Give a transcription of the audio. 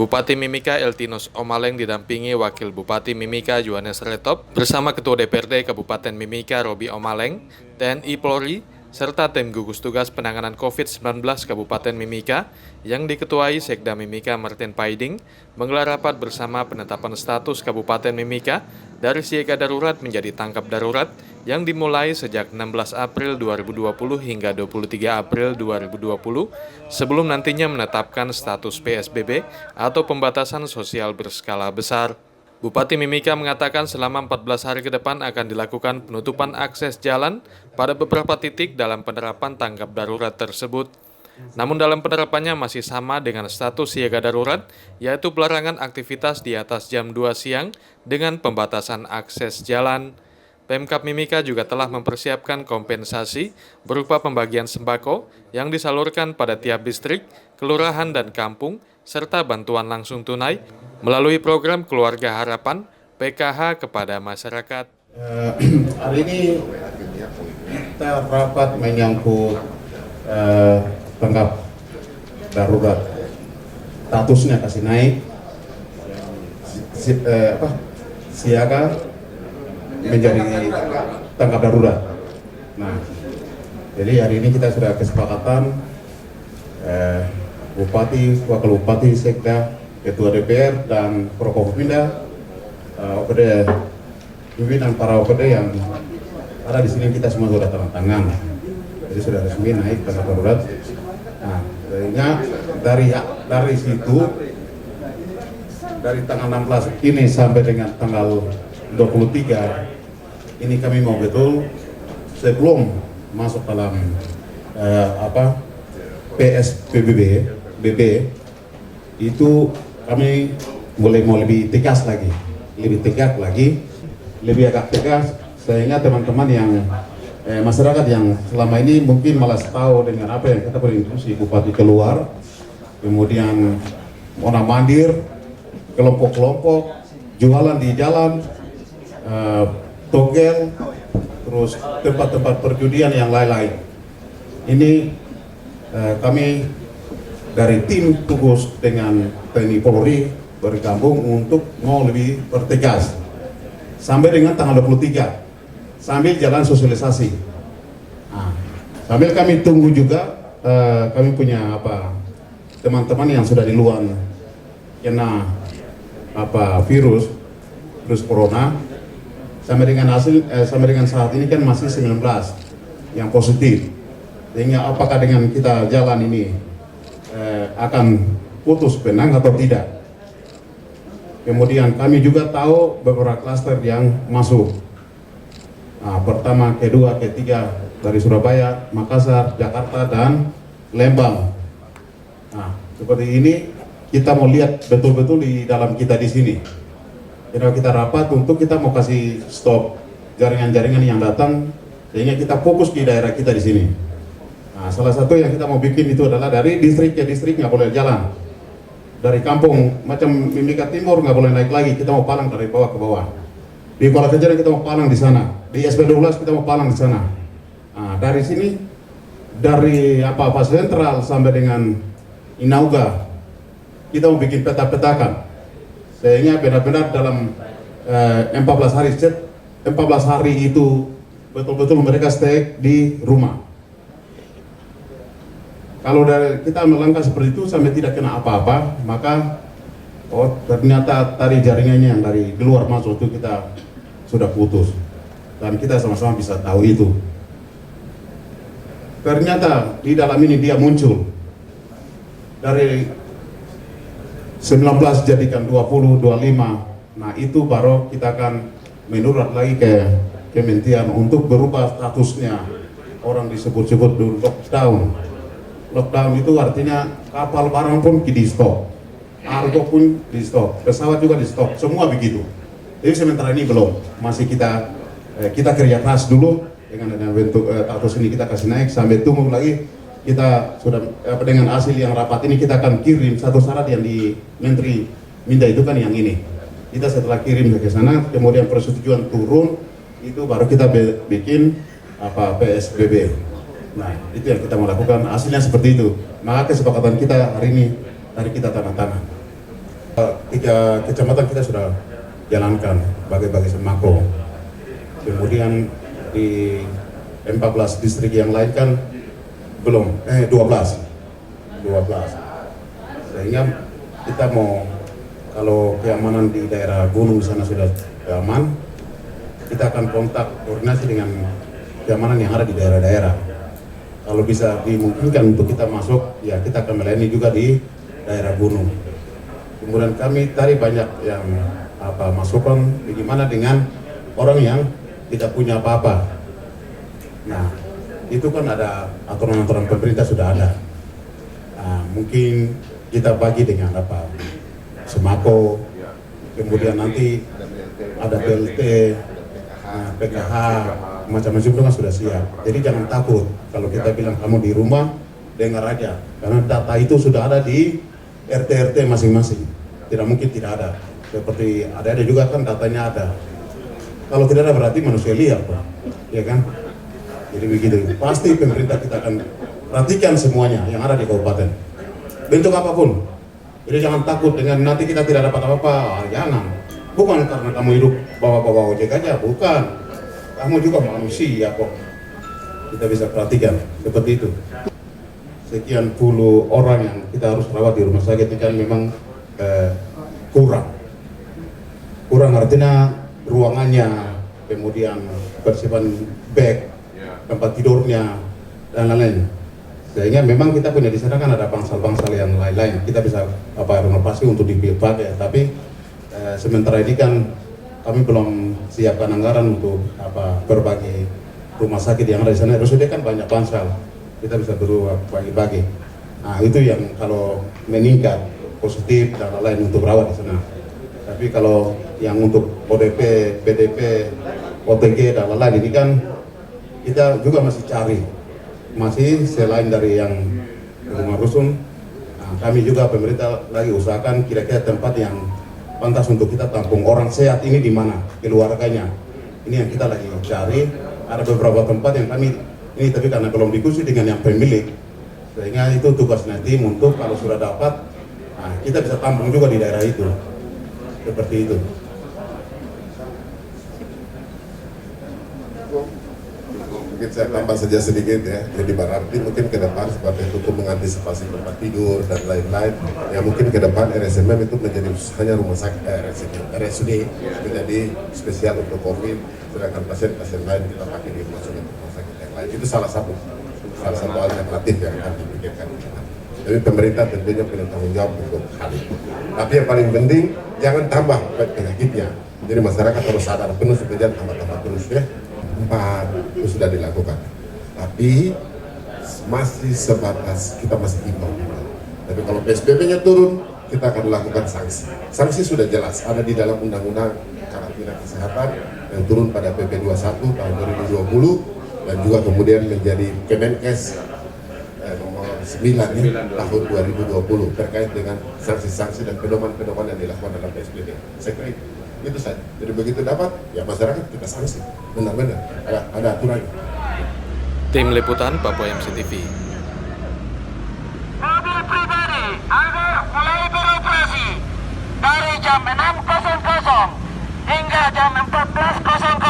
Bupati Mimika Eltinus Omaleng didampingi Wakil Bupati Mimika Johannes Retop bersama Ketua DPRD Kabupaten Mimika Robi Omaleng, TNI Polri, serta tim gugus tugas penanganan COVID-19 Kabupaten Mimika yang diketuai Sekda Mimika Martin Paiding menggelar rapat bersama penetapan status Kabupaten Mimika dari siaga darurat menjadi tangkap darurat yang dimulai sejak 16 April 2020 hingga 23 April 2020 sebelum nantinya menetapkan status PSBB atau pembatasan sosial berskala besar. Bupati Mimika mengatakan selama 14 hari ke depan akan dilakukan penutupan akses jalan pada beberapa titik dalam penerapan tanggap darurat tersebut. Namun dalam penerapannya masih sama dengan status siaga darurat, yaitu pelarangan aktivitas di atas jam 2 siang dengan pembatasan akses jalan. Pemkab Mimika juga telah mempersiapkan kompensasi berupa pembagian sembako yang disalurkan pada tiap distrik, kelurahan, dan kampung, serta bantuan langsung tunai melalui program Keluarga Harapan PKH kepada masyarakat. Hari ini kita rapat menyangkut tanggap darurat, statusnya kasih naik, siaga menjadi tanggap darurat. Nah, jadi hari ini kita sudah kesepakatan Bupati, Wakil Bupati, Sekda, Ketua DPR dan Prokopimda, OPD, pimpinan para OPD yang ada di sini kita semua sudah tanda tangan. Jadi sudah resmi naik tanggap darurat. Nah, dari situ dari tanggal 16 ini sampai dengan tanggal 23 ini kami mau betul sebelum masuk dalam PSBB itu kami mau lebih tegas lagi, lebih agak tegas sehingga teman-teman yang masyarakat yang selama ini mungkin malas tahu dengan apa yang kita berinstruksi Bupati keluar, kemudian mandir, kelompok-kelompok, jualan di jalan, togel, terus tempat-tempat perjudian yang lain-lain. Ini kami dari tim tugas dengan TNI Polri bergabung untuk mau lebih bertegas sampai dengan tanggal 23 sambil jalan sosialisasi. Nah, sambil kami tunggu juga kami punya teman-teman yang sudah di luar kena virus corona sampai dengan saat ini kan masih 19 yang positif. Sehingga apakah dengan kita jalan ini akan putus benang atau tidak. Kemudian kami juga tahu beberapa klaster yang masuk. Nah, pertama, kedua, ketiga dari Surabaya, Makassar, Jakarta, dan Lembang. Nah, seperti ini kita mau lihat betul-betul di dalam kita di sini. Kita rapat untuk kita mau kasih stop jaringan-jaringan yang datang sehingga kita fokus di daerah kita di sini. Nah, salah satu yang kita mau bikin itu adalah dari distrik ke distrik nggak boleh jalan. Dari kampung macam Mimika Timur nggak boleh naik lagi, kita mau palang dari bawah ke bawah. Di Kuala Kejari kita mau palang di sana, di SP12 kita mau palang di sana. Nah, dari sini dari sentral sampai dengan Inauga kita mau bikin peta-petakan sehingga benar-benar dalam 14 hari itu betul-betul mereka stay di rumah. Kalau dari kita melangkah seperti itu sampai tidak kena apa-apa, maka ternyata tadi jaringannya yang dari luar masuk itu kita sudah putus dan kita sama-sama bisa tahu itu. Ternyata di dalam ini dia muncul dari 19 jadikan 20, 25. Nah, itu baru kita akan menurut lagi ke Kementerian untuk berubah statusnya. Orang disebut-sebut dulu lockdown. Lockdown itu artinya kapal barang pun di stop, argo pun di stop, pesawat juga di stop, semua begitu. Jadi sementara ini belum, masih kita kerja keras dulu dengan bentuk status ini kita kasih naik sampai tunggu lagi. Kita sudah dengan hasil yang rapat ini kita akan kirim satu syarat yang di Menteri minta itu kan yang ini. Kita setelah kirim ke sana, kemudian persetujuan turun, itu baru kita bikin PSBB. Nah, itu yang kita mau lakukan, hasilnya seperti itu. Maka kesepakatan kita hari ini, hari kita tanda tangan. 3 kecamatan kita sudah jalankan bagi-bagi sembako. Kemudian di 14 distrik yang lain kan belum, 12. Sehingga kita mau, kalau keamanan di daerah gunung sana sudah aman, kita akan kontak koordinasi dengan keamanan yang ada di daerah-daerah. Kalau bisa dimungkinkan untuk kita masuk, ya kita akan melayani juga di daerah gunung. Kemudian kami tadi banyak yang masukan bagaimana dengan orang yang tidak punya apa-apa. Nah, itu kan ada aturan-aturan pemerintah sudah ada. Nah, mungkin kita bagi dengan sembako, kemudian nanti ada BLT, PKH, macam-macam itu kan sudah siap. Jadi jangan takut kalau kita bilang kamu di rumah, dengar aja. Karena data itu sudah ada di RT-RT masing-masing. Tidak mungkin tidak ada. Seperti ada juga kan datanya ada. Kalau tidak ada berarti manusia liar, Pak. Ya kan? Jadi begitu. Pasti pemerintah kita akan perhatikan semuanya yang ada di kabupaten. Bentuk apapun. Jadi jangan takut dengan nanti kita tidak dapat apa-apa. Jangan. Bukan karena kamu hidup bawa-bawa ojek aja, bukan. Kamu juga manusia kok. Kita bisa perhatikan seperti itu. Sekian puluh orang yang kita harus rawat di rumah sakit ini kan memang kurang artinya ruangannya, kemudian persiapan bed, tempat tidurnya dan lain-lain. Sehingga memang kita punya di sana kan ada bangsal-bangsal yang lain-lain. Kita bisa renovasi untuk dipakai, tapi sementara ini kan kami belum siapkan anggaran untuk berbagai rumah sakit yang ada di sana. RSUD kan banyak bangsal, kita bisa bagi-bagi. Nah itu yang kalau meningkat positif dan lain-lain untuk rawat di sana. Tapi kalau yang untuk ODP, PDP, OTG dan lain-lain ini kan kita juga masih cari, masih selain dari yang rumah rusun. Nah, kami juga pemerintah lagi usahakan kira-kira tempat yang pantas untuk kita tampung orang sehat ini di mana keluarganya. Ini yang kita lagi cari. Ada beberapa tempat yang kami ini, tapi karena belum diskusi dengan yang pemilik, sehingga itu tugas nanti untuk kalau sudah dapat, nah, kita bisa tampung juga di daerah itu, seperti itu. Mungkin saya tambah saja sedikit ya, jadi berarti mungkin ke depan seperti itu untuk mengantisipasi tempat tidur dan lain-lain, ya mungkin ke depan RSMM itu menjadi hanya rumah sakit RSUD menjadi spesial untuk COVID, sedangkan pasien-pasien lain kita pakai di rumah sakit yang lain. Itu salah satu alternatif yang akan dipikirkan. Tapi pemerintah tentunya punya tanggung jawab untuk hal itu. Tapi yang paling penting jangan tambah penyakitnya. Jadi masyarakat harus sadar penuh supaya tambah terus ya. 4 itu sudah dilakukan, tapi masih sebatas kita masih imbau. Tapi kalau PSBB-nya turun, kita akan lakukan sanksi. Sanksi sudah jelas ada di dalam Undang-Undang Karantina Kesehatan yang turun pada PP 21 tahun 2020 dan juga kemudian menjadi Kemenkes nomor 9 tahun 2020 terkait dengan sanksi-sanksi dan pedoman-pedoman yang dilakukan dalam PSBB. Saya kira itu saja. Jadi begitu dapat, ya masyarakat kita sanksi. Benar-benar ada aturannya. Tim Liputan Papua MC TV. Mobil pribadi agar mulai beroperasi dari jam 6.00 hingga jam 14.00